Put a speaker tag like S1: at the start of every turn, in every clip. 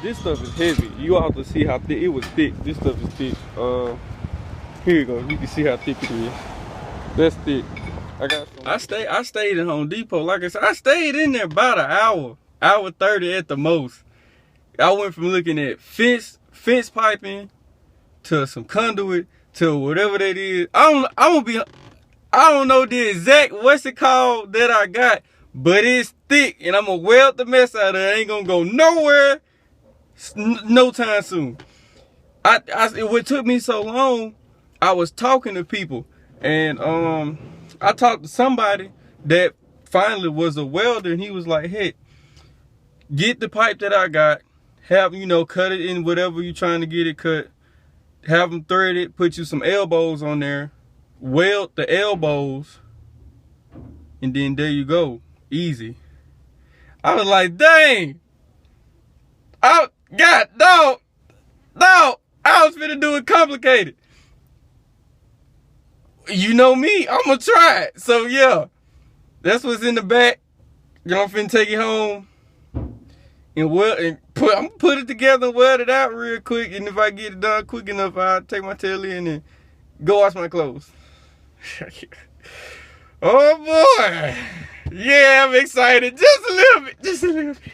S1: This stuff is heavy. You all to see how thick it was. Thick. This stuff is thick. Here you go. You can see how thick it is. That's thick. I got some. I stayed in Home Depot. Like I said, I stayed in there about an hour 30 at the most. I went from looking at fence piping to some conduit to whatever that is. I don't know the exact what's it called that I got, but it's thick and I'm gonna weld the mess out of it. It ain't gonna go nowhere no time soon. What took me so long, I was talking to people and I talked to somebody that finally was a welder and he was like, hey, get the pipe that I got, have, cut it in whatever you're trying to get it cut, have them thread it, put you some elbows on there, weld the elbows, and then there you go. Easy. I was like, dang. I was finna do it complicated. You know me, I'm gonna try it. So yeah, that's what's in the back. I'm finna take it home and I'm gonna put it together and weld it out real quick. And if I get it done quick enough, I'll take my tail in and go wash my clothes. Oh boy. Yeah, I'm excited. Just a little bit. Just a little bit.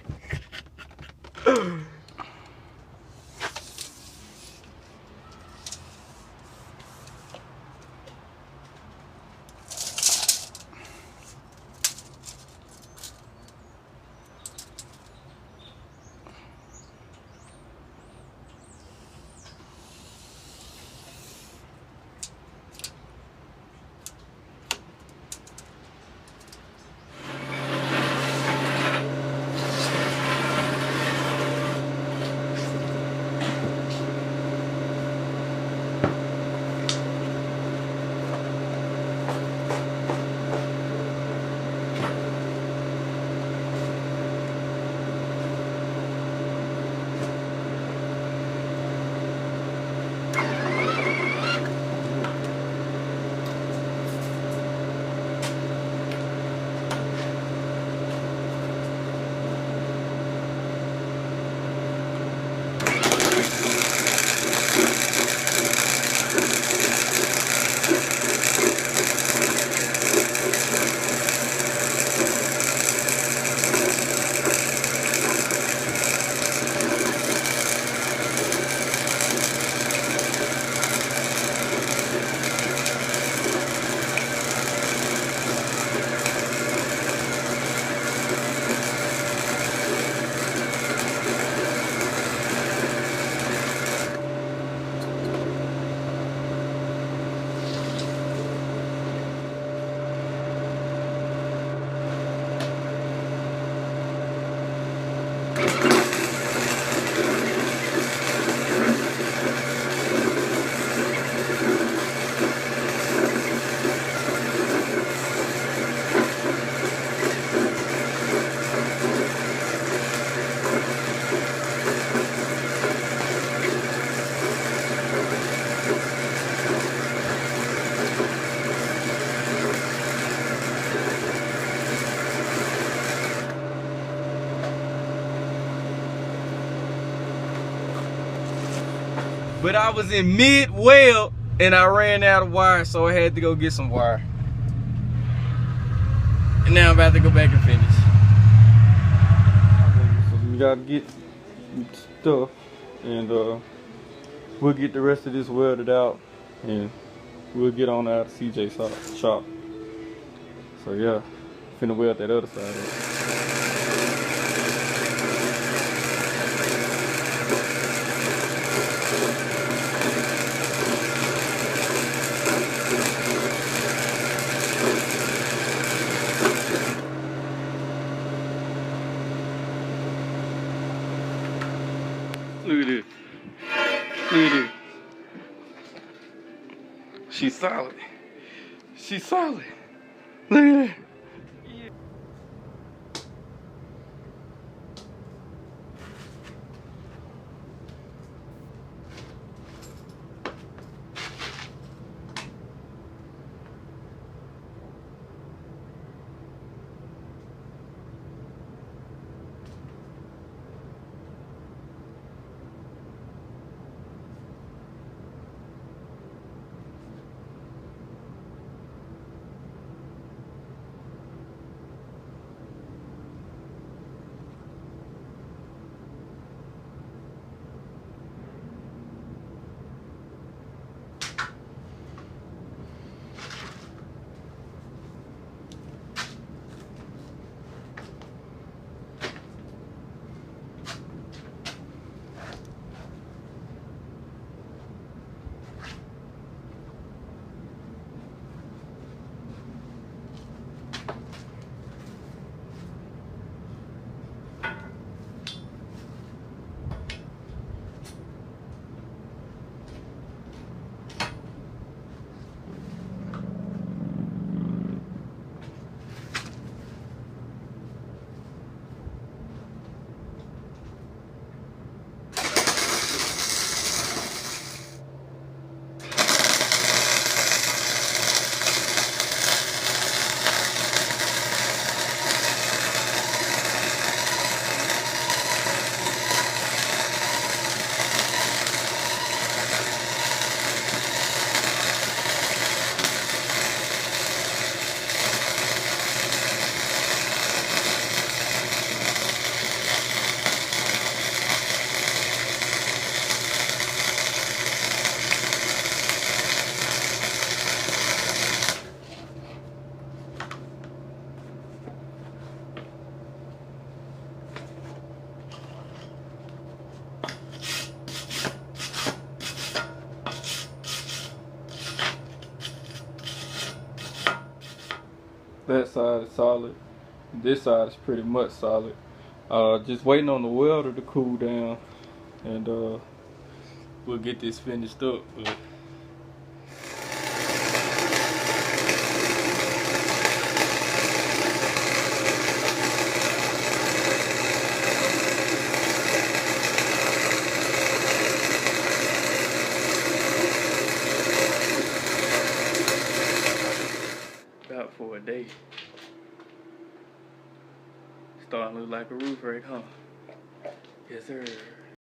S1: But I was in mid-weld and I ran out of wire, so I had to go get some wire. And now I'm about to go back and finish. So we gotta get stuff and we'll get the rest of this welded out and we'll get on out of CJ's shop. So yeah, finna weld that other side. Look at this. Look at this. She's solid. She's solid. Look at that. That side is solid. This side is pretty much solid. Just waiting on the welder to cool down, and we'll get this finished up. But about for a day. Starting to look like a roof wreck, huh? Yes, sir.